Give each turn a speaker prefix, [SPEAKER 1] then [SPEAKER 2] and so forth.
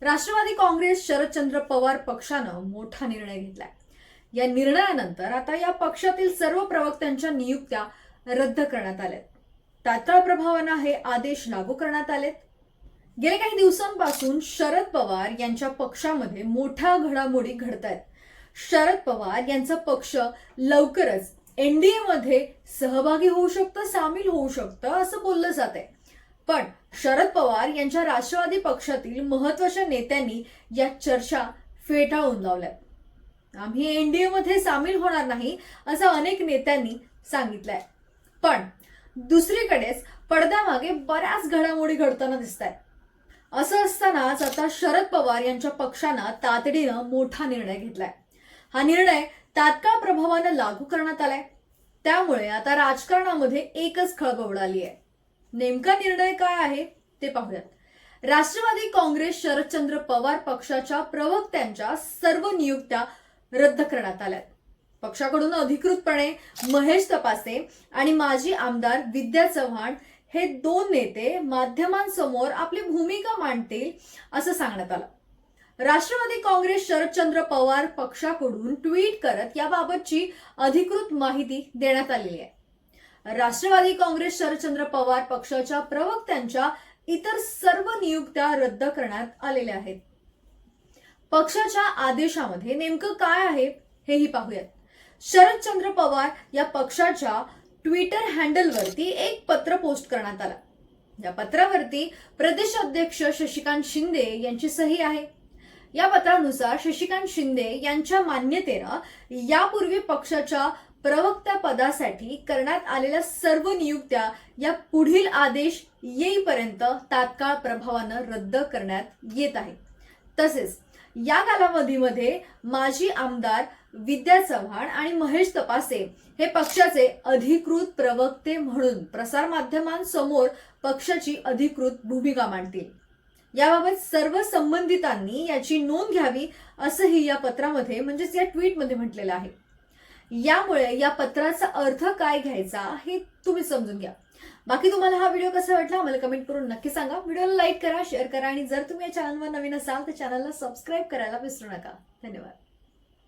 [SPEAKER 1] राष्ट्रवादी काँग्रेस शरदचंद्र पवार पक्षानं मोठा निर्णय घेतलाय। या निर्णयानंतर आता या पक्षातील सर्व प्रवक्त्यांच्या नियुक्त्या रद्द करण्यात आल्यात। तात्काळ प्रभावानं हे आदेश लागू करण्यात आलेत। गेल्या काही दिवसांपासून शरद पवार यांच्या पक्षामध्ये मोठ्या घडामोडी घडतायत। शरद पवार यांचा पक्ष लवकरच एनडीए मध्ये सहभागी होऊ शकतं, सामील होऊ शकतं असं बोललं जातंय। पण शरद पवार यांच्या राष्ट्रवादी पक्षातील महत्त्वाच्या नेत्यांनी या चर्चा फेटाळून लावल्यात। आम्ही एनडीए मध्ये सामील होणार नाही असं अनेक नेत्यांनी सांगितलंय। पण दुसरीकडेच पडद्यामागे बऱ्याच घडामोडी घडताना दिसतायत। असं असतानाच आता शरद पवार यांच्या पक्षानं तातडीनं मोठा निर्णय घेतलाय। हा निर्णय तात्काळ प्रभावानं लागू करण्यात आलाय। त्यामुळे आता राजकारणामध्ये एकच खळबळ उडाली आहे। नेमका निर्णय काय आहे ते पाहूयात। राष्ट्रवादी काँग्रेस शरदचंद्र पवार पक्षाच्या प्रवक्त्यांच्या सर्व नियुक्त्या रद्द करण्यात आल्यात। पक्षाकडून अधिकृतपणे महेश तपासे आणि माजी आमदार विद्या चव्हाण हे दोन नेते माध्यमांसमोर आपली भूमिका मांडतील असं सांगण्यात आलं। राष्ट्रवादी काँग्रेस शरदचंद्र पवार पक्षाकडून ट्विट करत याबाबतची अधिकृत माहिती देण्यात आलेली आहे। राष्ट्रवादी काँग्रेस शरदचंद्र पवार पक्षाच्या प्रवक्त्यांच्या इतर सर्व नियुक्त्या रद्द करण्यात आलेल्या आहेत। पक्षाच्या आदेशामध्ये नेमकं काय आहे हेही पाहूयात। शरदचंद्र पवार या पक्षाच्या ट्विटर हँडलवरती एक पत्र पोस्ट करण्यात आलं। या पत्रावरती प्रदेश अध्यक्ष शशिकांत शिंदे यांची सही आहे। या पत्रानुसार शशिकांत शिंदे यांच्या मान्यतेनं यापूर्वी पक्षाच्या प्रवक्ता पदासाठी करण्यात आलेल्या सर्व नियुक्त्या या पुढील आदेश येईपर्यंत तात्काळ प्रभावानं रद्द करण्यात येत आहे। तसेच या कालावधीमध्ये माजी आमदार विद्या चव्हाण आणि महेश तपासे हे पक्षाचे अधिकृत प्रवक्ते म्हणून प्रसार माध्यमांसमोर पक्षाची अधिकृत भूमिका मांडतील। याबाबत सर्व संबंधितांनी याची नोंद घ्यावी असंही या पत्रामध्ये म्हणजेच या ट्विटमध्ये म्हटलेलं आहे। यामुळे या पत्राचा अर्थ काय घ्यायचा हे तुम्ही समजून घ्या। बाकी तुम्हाला हा व्हिडिओ कसा वाटला मला कमेंट करून नक्की सांगा। व्हिडिओला लाईक करा, शेअर करा आणि जर तुम्ही या चॅनलवर नवीन असाल तर चॅनलला सबस्क्राईब करायला विसरू नका। धन्यवाद।